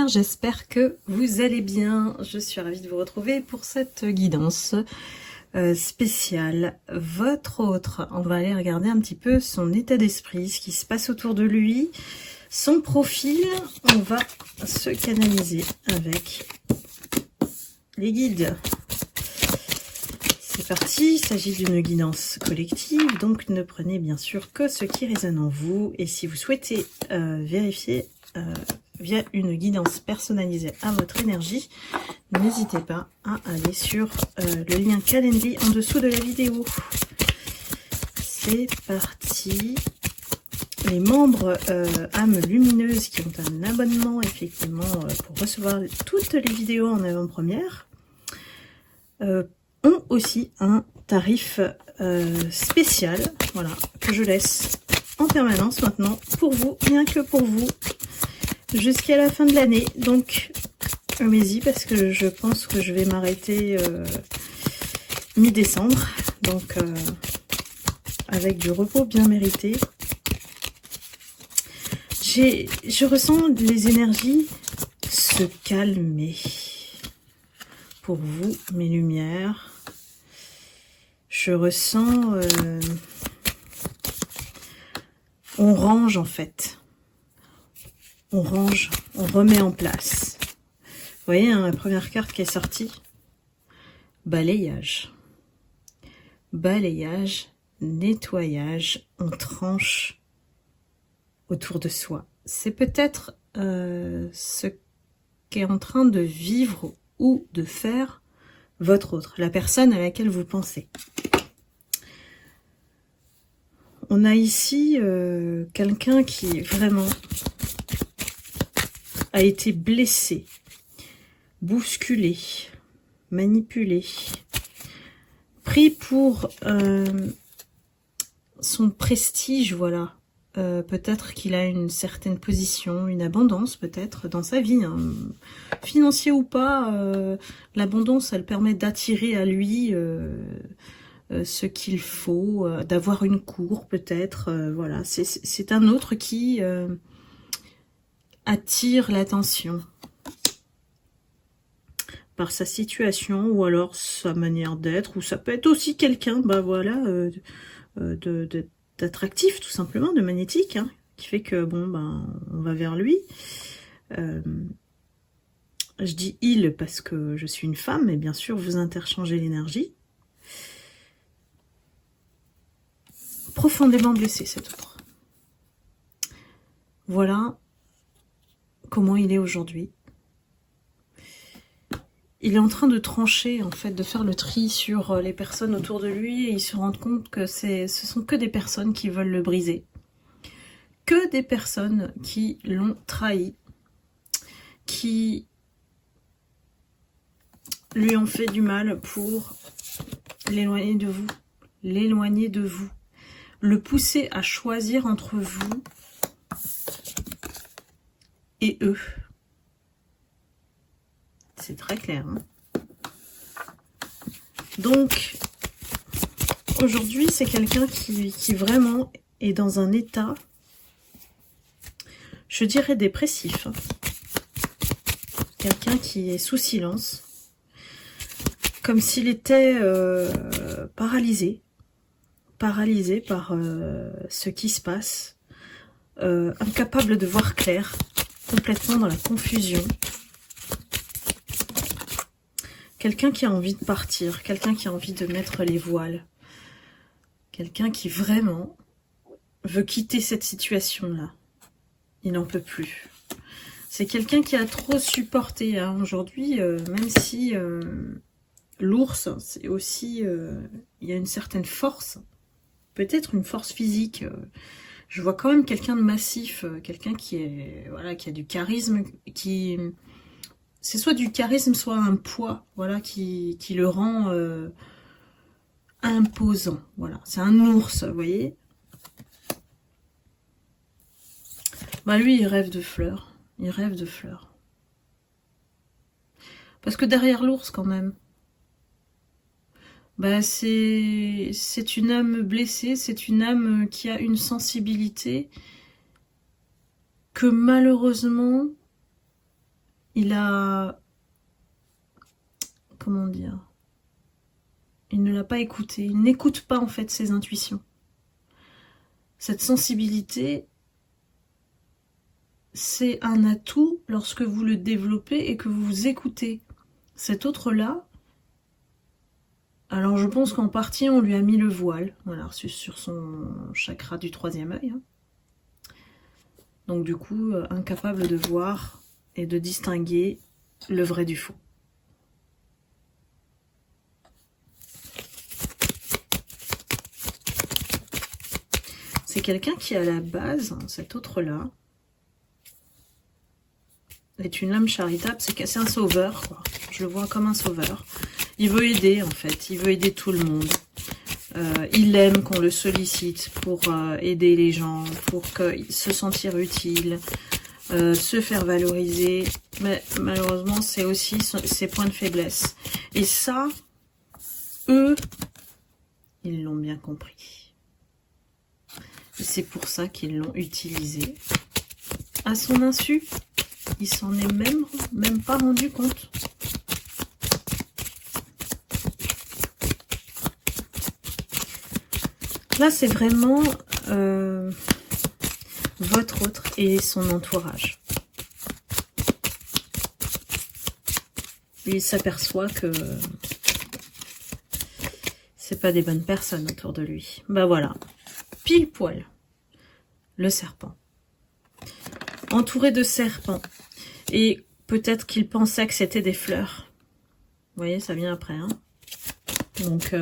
lumière, j'espère que vous allez bien. Je suis ravie de vous retrouver pour cette guidance spéciale. Votre autre, on va aller regarder un petit peu son état d'esprit, ce qui se passe autour de lui, son profil. On va se canaliser avec les guides. C'est parti, il s'agit d'une guidance collective, donc ne prenez bien sûr que ce qui résonne en vous. Et si vous souhaitez vérifier via une guidance personnalisée à votre énergie, n'hésitez pas à aller sur le lien Calendly en dessous de la vidéo. C'est parti. Les membres âmes lumineuses qui ont un abonnement effectivement pour recevoir toutes les vidéos en avant-première ont aussi un tarif spécial, voilà, que je laisse en permanence maintenant pour vous, rien que pour vous, jusqu'à la fin de l'année. Donc allez-y, parce que je pense que je vais m'arrêter mi-décembre, donc avec du repos bien mérité. Je ressens les énergies se calmer pour vous, mes lumières. Je ressens on range en fait, on range, on remet en place. Vous voyez, hein, la première carte qui est sortie, balayage, balayage, nettoyage, on tranche autour de soi. C'est peut-être ce qu'est en train de vivre ou de faire votre autre, la personne à laquelle vous pensez. On a ici quelqu'un qui vraiment a été blessé, bousculé, manipulé, pris pour son prestige, voilà. Peut-être qu'il a une certaine position, une abondance peut-être dans sa vie, hein. Financier ou pas, l'abondance elle permet d'attirer à lui ce qu'il faut, d'avoir une cour peut-être, voilà, c'est un autre qui attire l'attention par sa situation ou alors sa manière d'être, ou ça peut être aussi quelqu'un, bah voilà, d'attractif tout simplement, de magnétique, hein, qui fait que bon ben on va vers lui. Je dis il parce que je suis une femme, et bien sûr vous interchangez l'énergie. Profondément blessé cet autre. Voilà comment il est aujourd'hui. Il est en train de trancher, en fait, de faire le tri sur les personnes autour de lui, et il se rend compte que ce sont que des personnes qui veulent le briser. Que des personnes qui l'ont trahi, qui lui ont fait du mal pour l'éloigner de vous, le pousser à choisir entre vous et eux. C'est très clair, hein. Donc, aujourd'hui, c'est quelqu'un qui vraiment est dans un état, je dirais, dépressif, hein. Quelqu'un qui est sous silence, comme s'il était paralysé par ce qui se passe, incapable de voir clair, complètement dans la confusion. Quelqu'un qui a envie de partir, quelqu'un qui a envie de mettre les voiles, quelqu'un qui vraiment veut quitter cette situation-là. Il n'en peut plus. C'est quelqu'un qui a trop supporté, hein, aujourd'hui, même si l'ours, c'est aussi, il y a une certaine force, peut-être une force physique. Je vois quand même quelqu'un de massif, quelqu'un qui est, voilà, qui a du charisme, qui... C'est soit du charisme, soit un poids, voilà, qui le rend imposant. Voilà, c'est un ours, vous voyez. Bah lui, il rêve de fleurs. Il rêve de fleurs. Parce que derrière l'ours, quand même, bah c'est une âme blessée, c'est une âme qui a une sensibilité que malheureusement il a... Comment dire? Il ne l'a pas écouté. Il n'écoute pas en fait ses intuitions. Cette sensibilité, c'est un atout lorsque vous le développez et que vous vous écoutez. Cet autre-là, alors je pense qu'en partie on lui a mis le voile, voilà, sur son chakra du 3e œil. Hein. Donc du coup, incapable de voir et de distinguer le vrai du faux. C'est quelqu'un qui, à la base, cet autre-là, est une âme charitable, c'est un sauveur, quoi. Je le vois comme un sauveur. Il veut aider, en fait. Il veut aider tout le monde. Il aime qu'on le sollicite pour aider les gens, pour se sentir utile, se faire valoriser. Mais malheureusement, c'est aussi ses points de faiblesse. Et ça, eux, ils l'ont bien compris. C'est pour ça qu'ils l'ont utilisé à son insu. Il s'en est même pas rendu compte. Là, c'est vraiment votre autre et son entourage. Il s'aperçoit que c'est pas des bonnes personnes autour de lui. Bah voilà. Pile poil, le serpent. Entouré de serpents. Et peut-être qu'il pensait que c'était des fleurs. Vous voyez, ça vient après. Hein. Donc,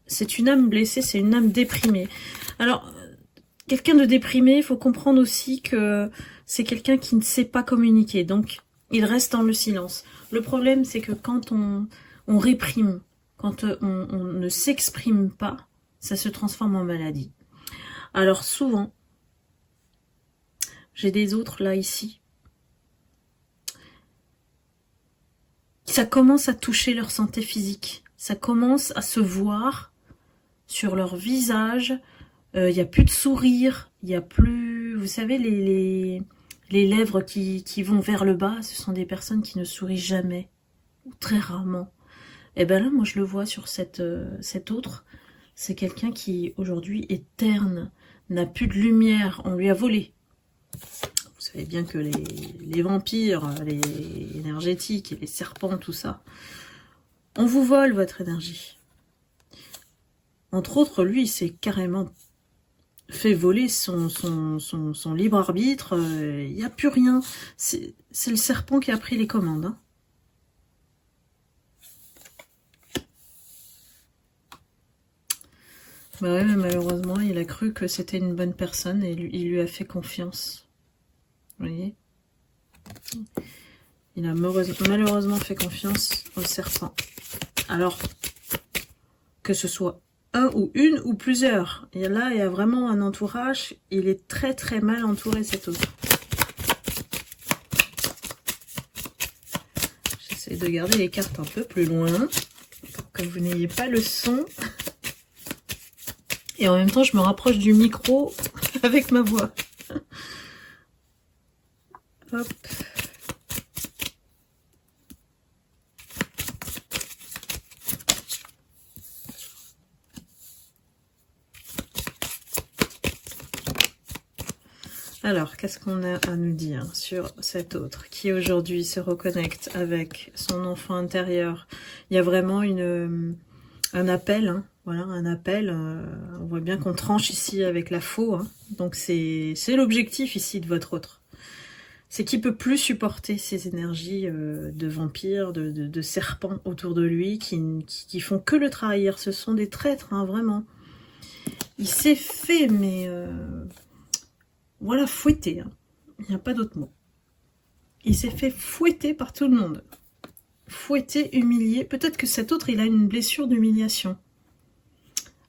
c'est une âme blessée, c'est une âme déprimée. Alors, quelqu'un de déprimé, il faut comprendre aussi que c'est quelqu'un qui ne sait pas communiquer. Donc, il reste dans le silence. Le problème, c'est que quand on réprime, quand on ne s'exprime pas, ça se transforme en maladie. Alors souvent, j'ai des autres là, ici. Ça commence à toucher leur santé physique. Ça commence à se voir sur leur visage. Il n'y a plus de sourire. Il n'y a plus... Vous savez, les lèvres qui vont vers le bas, ce sont des personnes qui ne sourient jamais. Ou très rarement. Et ben là, moi, je le vois sur cet autre. C'est quelqu'un qui, aujourd'hui, est terne, n'a plus de lumière, on lui a volé. Vous savez bien que les vampires, les énergétiques, et les serpents, tout ça, on vous vole votre énergie. Entre autres, lui, il s'est carrément fait voler son libre arbitre, il n'y a plus rien. C'est le serpent qui a pris les commandes, hein. Bah ouais, mais malheureusement, il a cru que c'était une bonne personne et il lui a fait confiance. Vous voyez? Il a malheureusement fait confiance au serpent. Alors, que ce soit un ou une ou plusieurs. Et là, il y a vraiment un entourage. Il est très très mal entouré, cet autre. J'essaie de garder les cartes un peu plus loin pour que vous n'ayez pas le son. Et en même temps, je me rapproche du micro avec ma voix. Hop. Alors, qu'est-ce qu'on a à nous dire sur cet autre qui aujourd'hui se reconnecte avec son enfant intérieur? Il y a vraiment un appel, hein. Voilà, un appel. On voit bien qu'on tranche ici avec la faux. Hein. Donc c'est l'objectif ici de votre autre. C'est qu'il peut plus supporter ces énergies de vampires, de serpents autour de lui qui font que le trahir. Ce sont des traîtres, hein, vraiment. Il s'est fait, mais voilà, fouetter. Hein. Il n'y a pas d'autre mot. Il s'est fait fouetter par tout le monde. Fouetter, humilier. Peut-être que cet autre, il a une blessure d'humiliation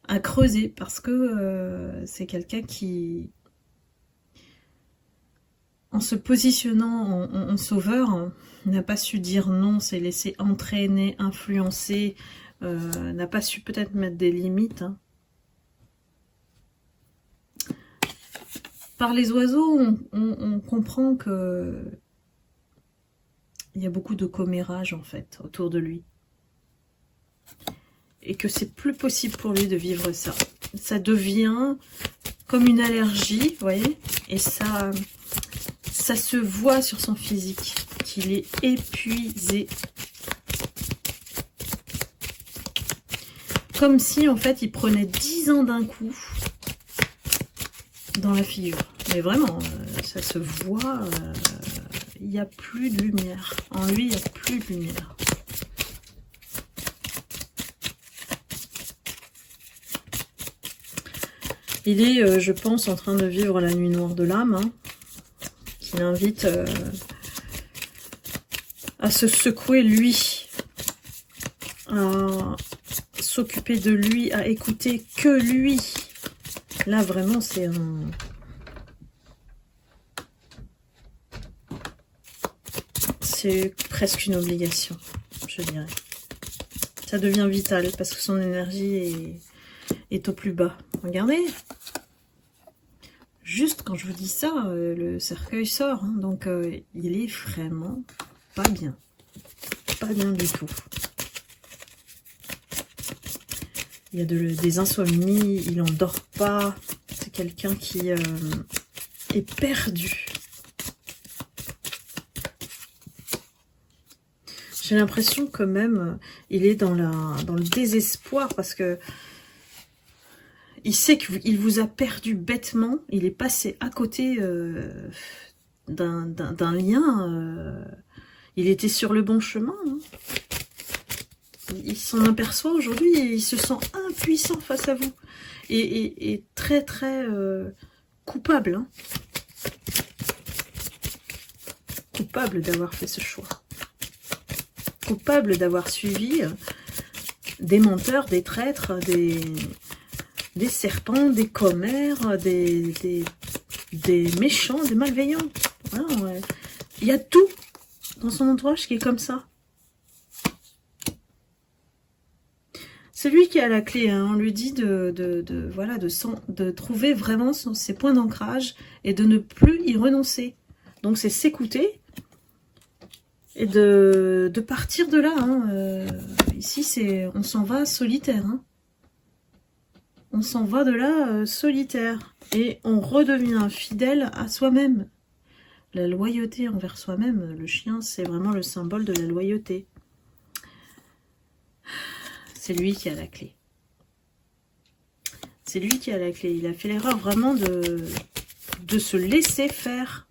à creuser parce que c'est quelqu'un qui, en se positionnant en sauveur, hein, n'a pas su dire non, s'est laissé entraîner, influencer, n'a pas su peut-être mettre des limites. Hein. Par les oiseaux, on comprend que il y a beaucoup de commérages en fait autour de lui. Et que c'est plus possible pour lui de vivre ça. Ça devient comme une allergie, vous voyez, et ça se voit sur son physique, qu'il est épuisé. Comme si, en fait, il prenait 10 ans d'un coup dans la figure. Mais vraiment, ça se voit, il n'y a plus de lumière. En lui, il n'y a plus de lumière. Il est, je pense, en train de vivre la nuit noire de l'âme, hein, qui l'invite à se secouer lui, à s'occuper de lui, à écouter que lui. Là, vraiment, c'est un... C'est presque une obligation, je dirais. Ça devient vital parce que son énergie est au plus bas. Regardez, juste quand je vous dis ça, le cercueil sort, hein, donc il est vraiment pas bien du tout. Il y a des insomnies, il en dort pas, c'est quelqu'un qui est perdu. J'ai l'impression que même il est dans le désespoir parce que il sait qu'il vous a perdu bêtement. Il est passé à côté d'un lien. Il était sur le bon chemin. Hein. Il s'en aperçoit aujourd'hui et il se sent impuissant face à vous. Et très très coupable. Hein. Coupable d'avoir fait ce choix. Coupable d'avoir suivi des menteurs, des traîtres, des serpents, des commères, des méchants, des malveillants. Voilà, ouais. Il y a tout dans son entourage qui est comme ça. C'est lui qui a la clé. Hein. On lui dit de trouver vraiment ses points d'ancrage et de ne plus y renoncer. Donc c'est s'écouter et de partir de là. Hein. Ici, on s'en va solitaire. Hein. On s'en va de là solitaire. Et on redevient fidèle à soi-même. La loyauté envers soi-même, le chien, c'est vraiment le symbole de la loyauté. C'est lui qui a la clé. C'est lui qui a la clé. Il a fait l'erreur vraiment de se laisser faire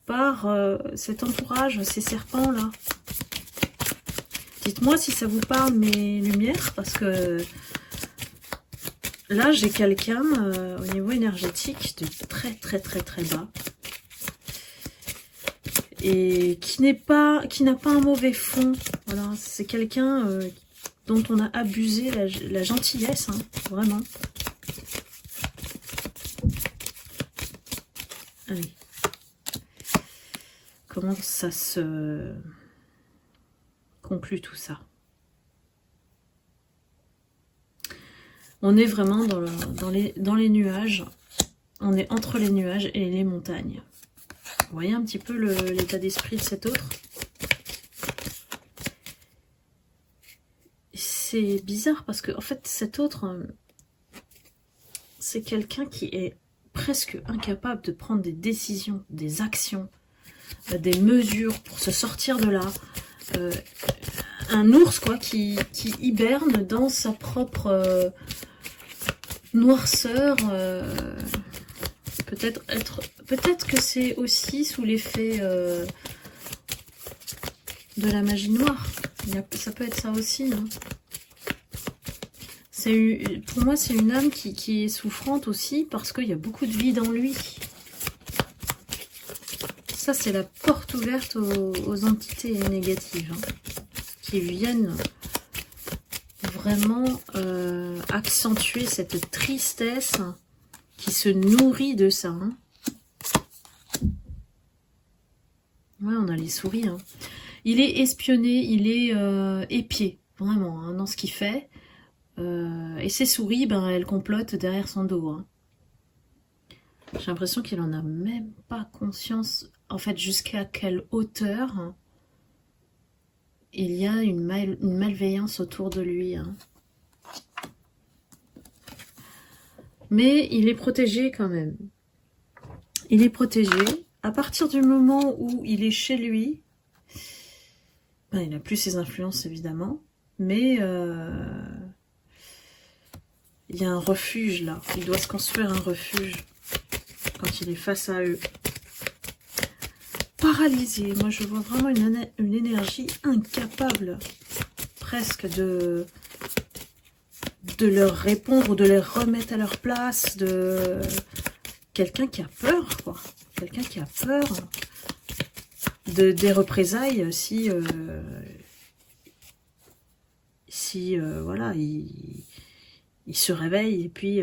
par cet entourage, ces serpents-là. Dites-moi si ça vous parle, mes lumières, parce que là, j'ai quelqu'un au niveau énergétique de très très très très bas. Et qui n'a pas un mauvais fond. Voilà, c'est quelqu'un dont on a abusé la gentillesse, hein, vraiment. Allez. Comment ça se conclut tout ça? On est vraiment dans les nuages. On est entre les nuages et les montagnes. Vous voyez un petit peu l'état d'esprit de cet autre? C'est bizarre parce que en fait cet autre, c'est quelqu'un qui est presque incapable de prendre des décisions, des actions, des mesures pour se sortir de là. Un ours quoi qui hiberne dans sa propre noirceur. Peut-être que c'est aussi sous l'effet de la magie noire. Ça peut être ça aussi. Hein. Pour moi, c'est une âme qui est souffrante aussi parce qu'il y a beaucoup de vide en lui. Ça, c'est la porte ouverte aux entités négatives hein, qui viennent vraiment accentuer cette tristesse qui se nourrit de ça. Hein. Ouais, on a les souris. Hein. Il est espionné, il est épié, vraiment, hein, dans ce qu'il fait. Et ces souris, ben, elles complotent derrière son dos. Hein. J'ai l'impression qu'il en a même pas conscience, en fait, jusqu'à quelle hauteur il y a une malveillance autour de lui. Hein. Mais il est protégé quand même. Il est protégé. À partir du moment où il est chez lui, ben, il n'a plus ses influences évidemment, mais il y a un refuge là. Il doit se construire un refuge quand il est face à eux. Paralysé. Moi je vois vraiment une énergie incapable presque de leur répondre ou de les remettre à leur place, de quelqu'un qui a peur, quoi. Quelqu'un qui a peur des représailles si voilà, il se réveille et puis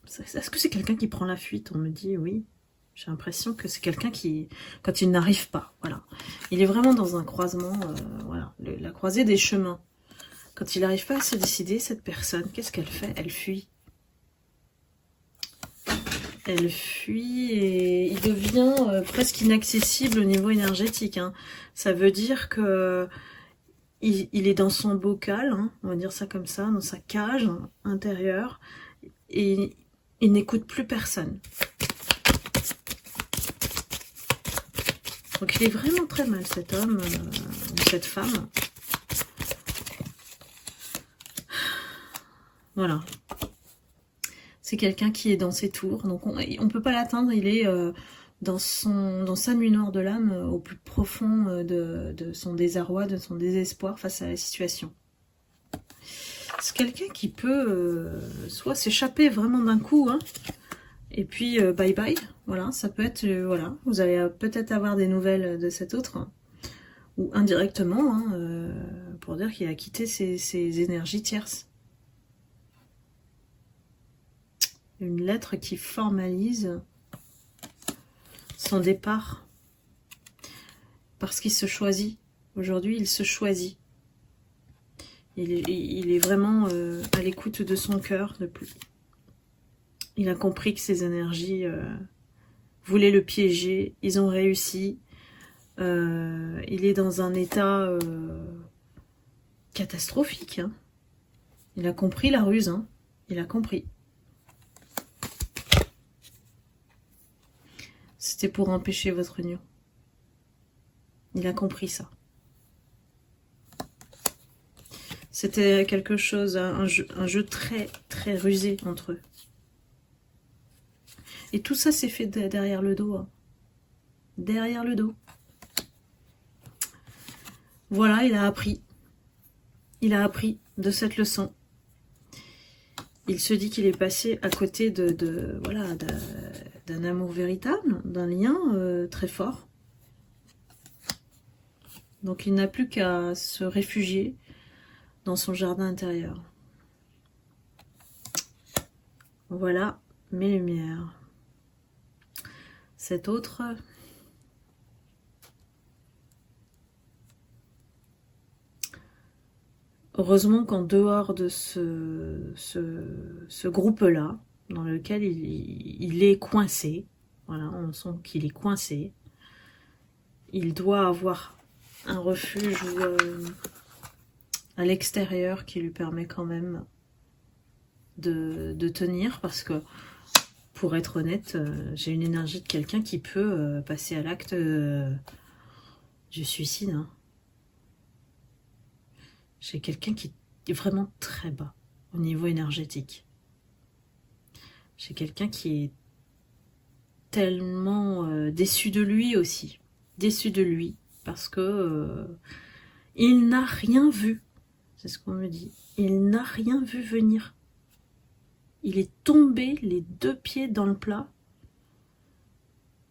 est-ce que c'est quelqu'un qui prend la fuite? On me dit oui. J'ai l'impression que c'est quelqu'un qui, quand il n'arrive pas, voilà. Il est vraiment dans un croisement, voilà, la croisée des chemins. Quand il n'arrive pas à se décider, cette personne, qu'est-ce qu'elle fait? Elle fuit. Elle fuit et il devient presque inaccessible au niveau énergétique. Hein. Ça veut dire que il est dans son bocal, hein, on va dire ça comme ça, dans sa cage intérieure, et il n'écoute plus personne. Donc il est vraiment très mal cet homme, ou cette femme. Voilà. C'est quelqu'un qui est dans ses tours, donc on ne peut pas l'atteindre, il est dans sa nuit noire de l'âme, au plus profond de son désarroi, de son désespoir face à la situation. C'est quelqu'un qui peut soit s'échapper vraiment d'un coup, hein, et puis bye bye, voilà, ça peut être, voilà, vous allez peut-être avoir des nouvelles de cet autre, hein, ou indirectement, hein, pour dire qu'il a quitté ses énergies tierces. Une lettre qui formalise son départ, parce qu'il se choisit. Aujourd'hui, il se choisit. Il est vraiment à l'écoute de son cœur. Il a compris que ses énergies voulaient le piéger. Ils ont réussi. Il est dans un état catastrophique. Hein. Il a compris la ruse. Hein. Il a compris. C'était pour empêcher votre union. Il a compris ça. C'était quelque chose, un jeu très très rusé entre eux. Et tout ça s'est fait derrière le dos. Hein. Derrière le dos. Voilà, il a appris. Il a appris de cette leçon. Il se dit qu'il est passé à côté voilà, d'un amour véritable, d'un lien très fort. Donc il n'a plus qu'à se réfugier dans son jardin intérieur. Voilà mes lumières. Cet autre, heureusement qu'en dehors de ce groupe-là, dans lequel il est coincé, voilà, on sent qu'il est coincé, il doit avoir un refuge à l'extérieur qui lui permet quand même de tenir, parce que, pour être honnête, j'ai une énergie de quelqu'un qui peut passer à l'acte du suicide. Hein. J'ai quelqu'un qui est vraiment très bas au niveau énergétique. J'ai quelqu'un qui est tellement déçu de lui aussi. Déçu de lui, parce que il n'a rien vu. C'est ce qu'on me dit. Il n'a rien vu venir. Il est tombé les deux pieds dans le plat,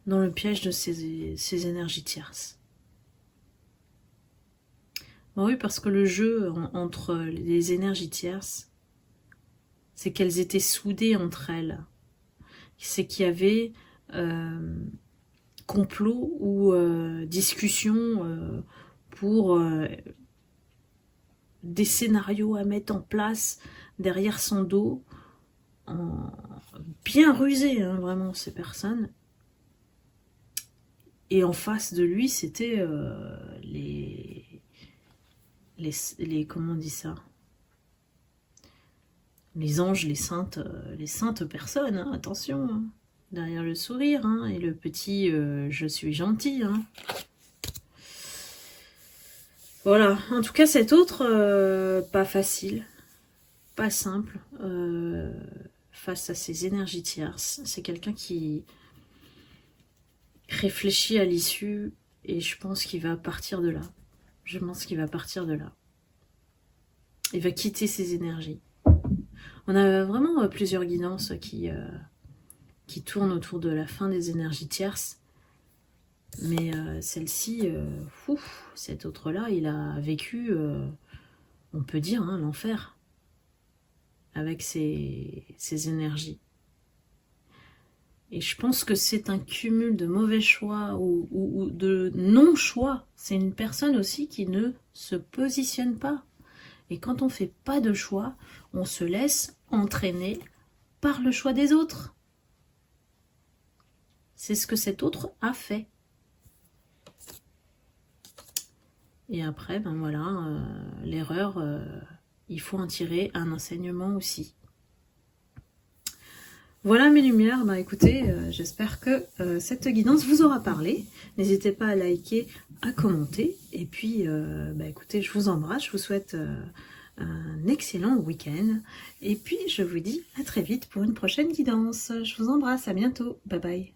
dans le piège de ces énergies tierces. Bon, oui, parce que le jeu entre les énergies tierces, c'est qu'elles étaient soudées entre elles. C'est qu'il y avait complot ou discussion pour des scénarios à mettre en place derrière son dos bien rusées, hein, vraiment, ces personnes. Et en face de lui, c'était les comment on dit ça, les anges, les saintes personnes, hein, attention, hein, derrière le sourire, hein, et le petit je suis gentil. Hein. Voilà, en tout cas cet autre, pas facile, pas simple, face à ces énergies tierces. C'est quelqu'un qui réfléchit à l'issue, et je pense qu'il va partir de là. Je pense qu'il va partir de là. Il va quitter ses énergies. On a vraiment plusieurs guidances qui tournent autour de la fin des énergies tierces. Mais celle-ci, cet autre-là, il a vécu, on peut dire, hein, l'enfer avec ces énergies. Et je pense que c'est un cumul de mauvais choix ou de non-choix. C'est une personne aussi qui ne se positionne pas. Et quand on ne fait pas de choix, on se laisse entraîner par le choix des autres. C'est ce que cet autre a fait. Et après, ben voilà, l'erreur, il faut en tirer un enseignement aussi. Voilà mes lumières, bah écoutez, j'espère que cette guidance vous aura parlé. N'hésitez pas à liker, à commenter. Et puis, bah écoutez, je vous embrasse, je vous souhaite un excellent week-end. Et puis, je vous dis à très vite pour une prochaine guidance. Je vous embrasse, à bientôt. Bye bye.